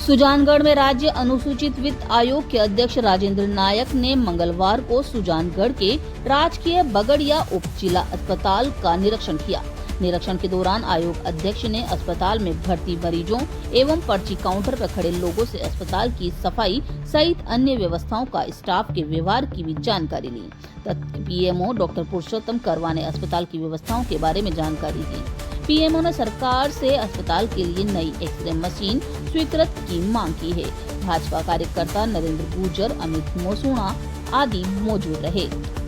सुजानगढ़ में राज्य अनुसूचित वित्त आयोग के अध्यक्ष राजेंद्र नायक ने मंगलवार को सुजानगढ़ के राजकीय बगड़िया उप जिला अस्पताल का निरीक्षण किया। निरीक्षण के दौरान आयोग अध्यक्ष ने अस्पताल में भर्ती मरीजों एवं पर्ची काउंटर पर खड़े लोगों से अस्पताल की सफाई सहित अन्य व्यवस्थाओं का स्टाफ के व्यवहार की भी जानकारी ली। पीएमओ डॉक्टर पुरुषोत्तम करवा ने अस्पताल की व्यवस्थाओं के बारे में जानकारी दी। पीएमओ ने सरकार से अस्पताल के लिए नई एक्सरे मशीन स्वीकृत की मांग की है। भाजपा कार्यकर्ता नरेंद्र गुर्जर, अमित मोसूणा आदि मौजूद रहे।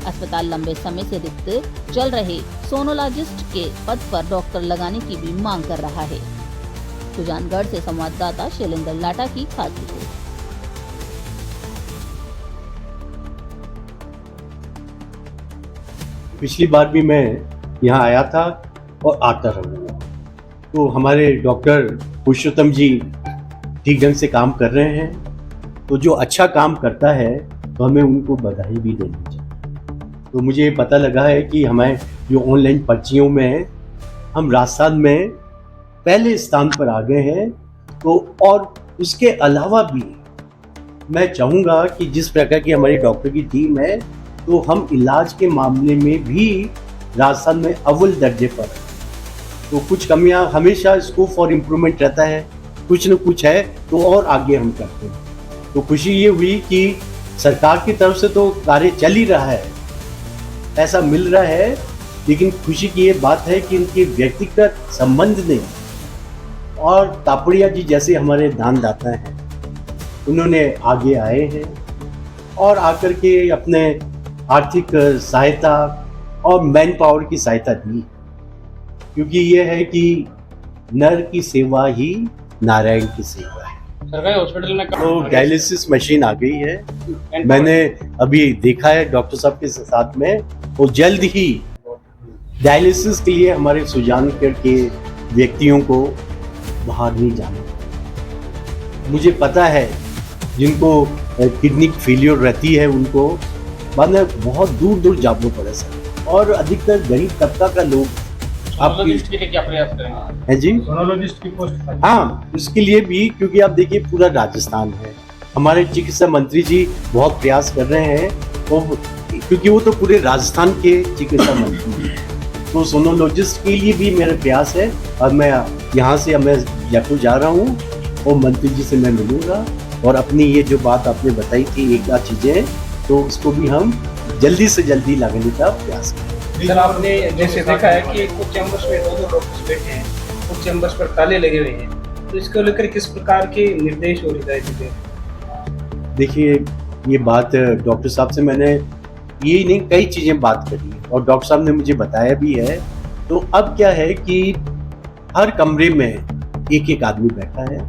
अस्पताल लंबे समय से रिक्त चल रहे सोनोलॉजिस्ट के पद पर डॉक्टर लगाने की भी मांग कर रहा है। सुजानगढ़ से संवाददाता शैलेंद्र लाटा की खास रिपोर्ट। पिछली बार भी मैं यहाँ आया था और आता रहूँगा। तो हमारे डॉक्टर पुरुषोत्तम जी ठीक ढंग से काम कर रहे हैं। तो जो अच्छा काम करता है तो हमें उनको बधाई भी देनी चाहिए। तो मुझे पता लगा है कि हमें जो ऑनलाइन पर्चियों में हम राजस्थान में पहले स्थान पर आ गए हैं। तो और उसके अलावा भी मैं चाहूँगा कि जिस प्रकार की हमारी डॉक्टर की टीम है तो हम इलाज के मामले में भी राजस्थान में अव्वल दर्जे पर। तो कुछ कमियां हमेशा स्कोप फॉर इम्प्रूवमेंट रहता है, कुछ न कुछ है तो और आगे हम करते हैं। तो खुशी ये हुई कि सरकार की तरफ से तो कार्य चल ही रहा है, पैसा मिल रहा है, लेकिन खुशी की ये बात है कि इनके व्यक्तिगत संबंध ने और तापड़िया जी जैसे हमारे दानदाता हैं उन्होंने आगे आए हैं और आकर के अपने आर्थिक सहायता और मैन पावर की सहायता दी। क्योंकि ये है कि नर की सेवा ही नारायण की सेवा है। सरकारी हॉस्पिटल में तो डायलिसिस मशीन आ गई है, मैंने अभी देखा है डॉक्टर साहब के साथ में। वो जल्द ही डायलिसिस के लिए हमारे सुजानगढ़ के व्यक्तियों को बाहर नहीं जाना। मुझे पता है जिनको किडनी फेलियर रहती है उनको बाद में बहुत दूर दूर जाना पड़े सर, और अधिकतर गरीब तबका का लोग सोनोलॉजिस्ट के लिए क्या प्रयास करेंगे? है जी, सोनोलॉजिस्ट की पोस्ट। हाँ, उसके लिए भी, क्योंकि आप देखिए पूरा राजस्थान है, हमारे चिकित्सा मंत्री जी बहुत प्रयास कर रहे हैं क्योंकि वो तो पूरे राजस्थान के चिकित्सा मंत्री हैं। तो सोनोलॉजिस्ट के लिए भी मेरा प्रयास है और मैं यहाँ से मैं जयपुर जा रहा हूँ और मंत्री जी से मैं मिलूंगा और अपनी ये जो बात आपने बताई थी एक आध चीजें, तो उसको भी हम जल्दी से जल्दी लगाने का प्रयास करें। सर, आपने जैसे देखा है कि कुछ चैम्बर्स में दो डॉक्टर्स बैठे हैं, कुछ चैम्बर्स पर ताले लगे हुए हैं, तो इसको लेकर किस प्रकार के निर्देश और हिदायतें दें? देखिए, ये बात डॉक्टर साहब से मैंने यही नहीं कई चीज़ें बात करी और डॉक्टर साहब ने मुझे बताया भी है। तो अब क्या है कि हर कमरे में एक एक आदमी बैठा है,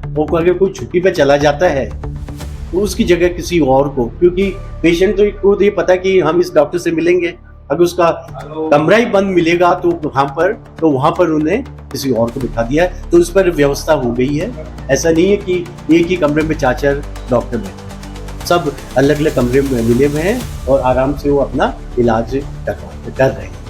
वो अगर कोई छुट्टी पे चला जाता है तो उसकी जगह किसी और को, क्योंकि पेशेंट को तो ये पता कि हम इस डॉक्टर से मिलेंगे, अगर उसका कमरा ही बंद मिलेगा तो वहाँ पर उन्हें किसी और को बिठा दिया है। तो उस पर व्यवस्था हो गई है। ऐसा नहीं है कि एक ही कमरे में 4 डॉक्टर बैठे, सब अलग अलग कमरे में मिले हुए हैं और आराम से वो अपना इलाज कर रहे हैं।